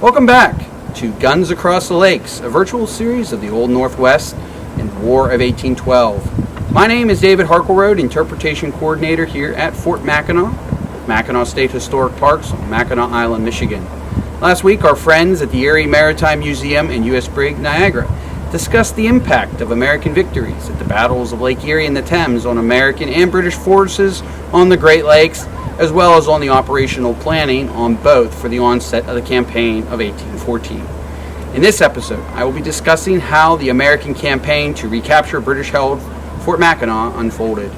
Welcome back to Guns Across the Lakes, a virtual series of the Old Northwest and War of 1812. My name is David Harkleroad, Interpretation Coordinator here at Fort Mackinac, Mackinac State Historic Parks on Mackinac Island, Michigan. Last week, our friends at the Erie Maritime Museum and U.S. Brig Niagara discussed the impact of American victories at the battles of Lake Erie and the Thames on American and British forces on the Great Lakes, as well as on the operational planning on both for the onset of the campaign of 1814. In this episode, I will be discussing how the American campaign to recapture British-held Fort Mackinac unfolded.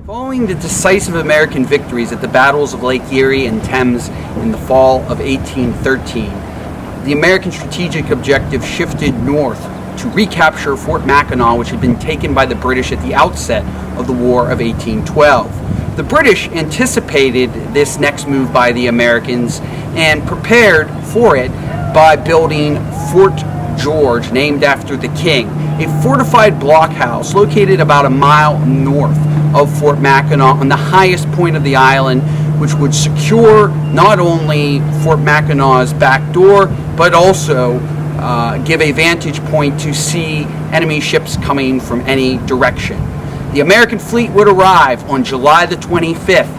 Following the decisive American victories at the battles of Lake Erie and Thames in the fall of 1813, the American strategic objective shifted north to recapture Fort Mackinac, which had been taken by the British at the outset of the War of 1812. The British anticipated this next move by the Americans and prepared for it by building Fort George, named after the king, a fortified blockhouse located about a mile north of Fort Mackinac on the highest point of the island, which would secure not only Fort Mackinac's back door, but also give a vantage point to see enemy ships coming from any direction. The American fleet would arrive on July the 25th,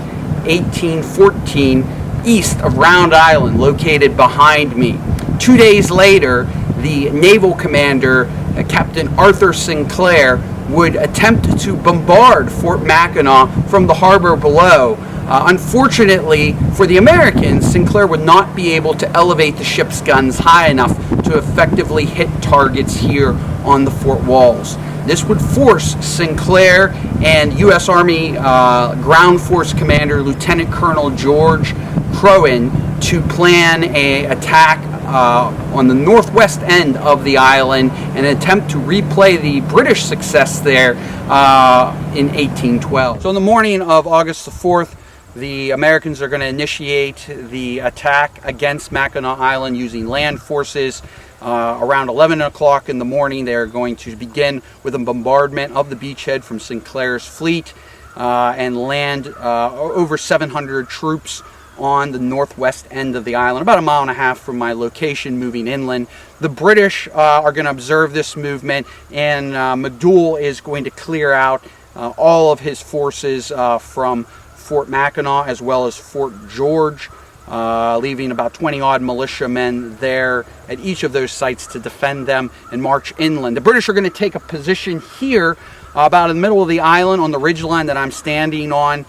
1814, east of Round Island, located behind me. 2 days later, the naval commander, Captain Arthur Sinclair, would attempt to bombard Fort Mackinac from the harbor below. Unfortunately for the Americans, Sinclair would not be able to elevate the ship's guns high enough to effectively hit targets here on the fort walls. This would force Sinclair and U.S. Army Ground Force Commander Lieutenant Colonel George Croghan to plan an attack on the northwest end of the island and attempt to replay the British success there in 1812. So in the morning of August the 4th, the Americans are going to initiate the attack against Mackinac Island using land forces. Around 11 o'clock in the morning, they're going to begin with a bombardment of the beachhead from Sinclair's fleet and land over 700 troops on the northwest end of the island, about a mile and a half from my location, moving inland. The British are going to observe this movement, and MacDougall is going to clear out all of his forces from Fort Mackinac as well as Fort George, leaving about 20-odd militiamen there at each of those sites to defend them and march inland. The British are going to take a position here about in the middle of the island on the ridgeline that I'm standing on.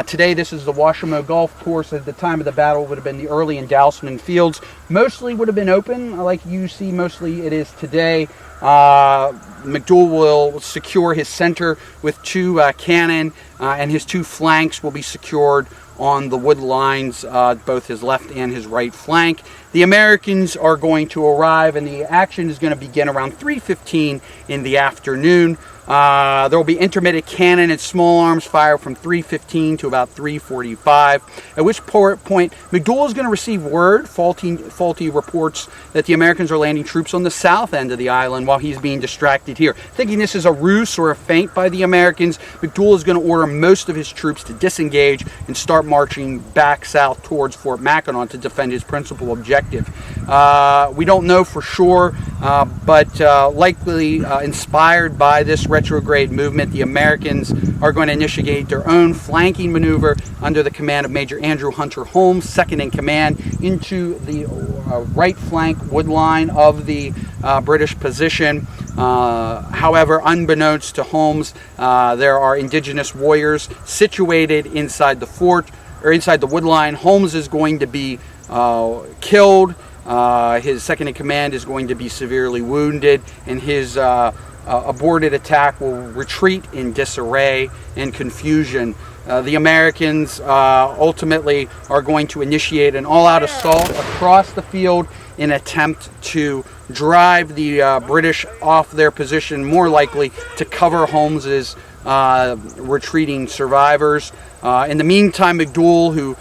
Today this is the Washimo Golf Course. At the time of the battle, it would have been the early Endowsman Fields. Mostly would have been open, like you see mostly it is today. MacDougall will secure his center with two cannon, and his two flanks will be secured on the wood lines, both his left and his right flank. The Americans are going to arrive, and the action is going to begin around 3:15 in the afternoon. There will be intermittent cannon and small arms fire from 3:15 to about 3:45, at which point MacDougall is going to receive word, faulty reports, that the Americans are landing troops on the south end of the island while he's being distracted here. Thinking this is a ruse or a feint by the Americans, MacDougall is going to order most of his troops to disengage and start marching back south towards Fort Mackinac to defend his principal objective. We don't know for sure, but likely inspired by this retrograde movement, the Americans are going to initiate their own flanking maneuver under the command of Major Andrew Hunter Holmes, second in command, into the right flank wood line of the British position. However, unbeknownst to Holmes, there are indigenous warriors situated inside the fort, or inside the wood line. Holmes is going to be killed. His second in command is going to be severely wounded, and his aborted attack will retreat in disarray and confusion. The Americans ultimately are going to initiate an all-out assault across the field in an attempt to drive the British off their position, more likely to cover Holmes's retreating survivors. In the meantime, McDouall, who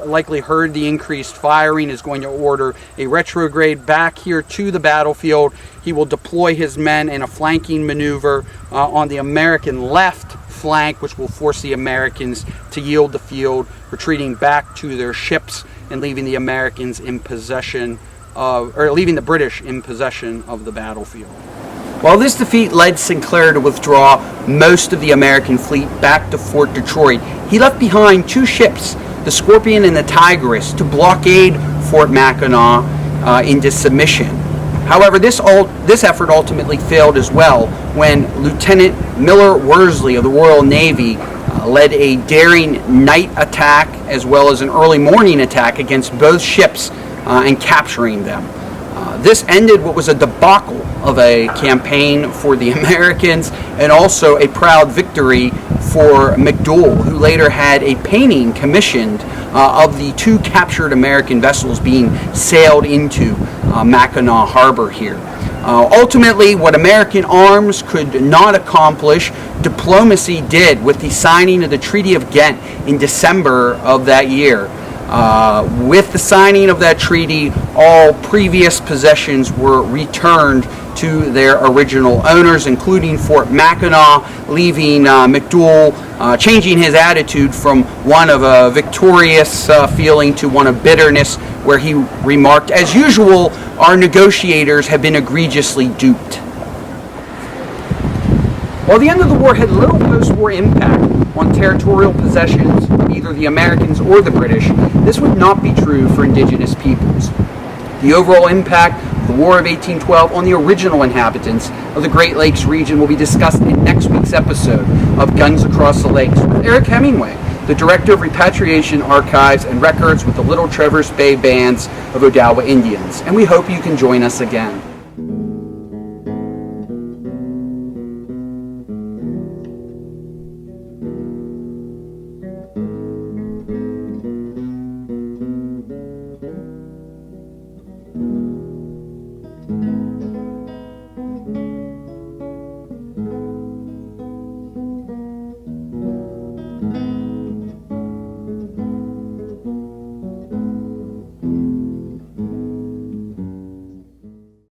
likely heard the increased firing, is going to order a retrograde back here to the battlefield. He will deploy his men in a flanking maneuver on the American left flank, which will force the Americans to yield the field, retreating back to their ships and leaving the Americans in possession of, or leaving the British in possession of the battlefield. While this defeat led Sinclair to withdraw most of the American fleet back to Fort Detroit, he left behind two ships, the Scorpion and the Tigress, to blockade Fort Mackinac into submission. However, this effort ultimately failed as well when Lieutenant Miller Worsley of the Royal Navy led a daring night attack as well as an early morning attack against both ships and capturing them. This ended what was a debacle of a campaign for the Americans and also a proud victory for McDouall, who later had a painting commissioned of the two captured American vessels being sailed into Mackinac Harbor here. Ultimately, what American arms could not accomplish, diplomacy did with the signing of the Treaty of Ghent in December of that year. With the signing of that treaty, all previous possessions were returned to their original owners, including Fort Mackinac, leaving McDouall changing his attitude from one of a victorious feeling to one of bitterness, where he remarked, "As usual, our negotiators have been egregiously duped." While the end of the war had little post-war impact on territorial possessions of either the Americans or the British, this would not be true for indigenous peoples. The overall impact of the War of 1812 on the original inhabitants of the Great Lakes region will be discussed in next week's episode of Guns Across the Lakes with Eric Hemingway, the Director of Repatriation Archives and Records with the Little Traverse Bay Bands of Odawa Indians. And we hope you can join us again.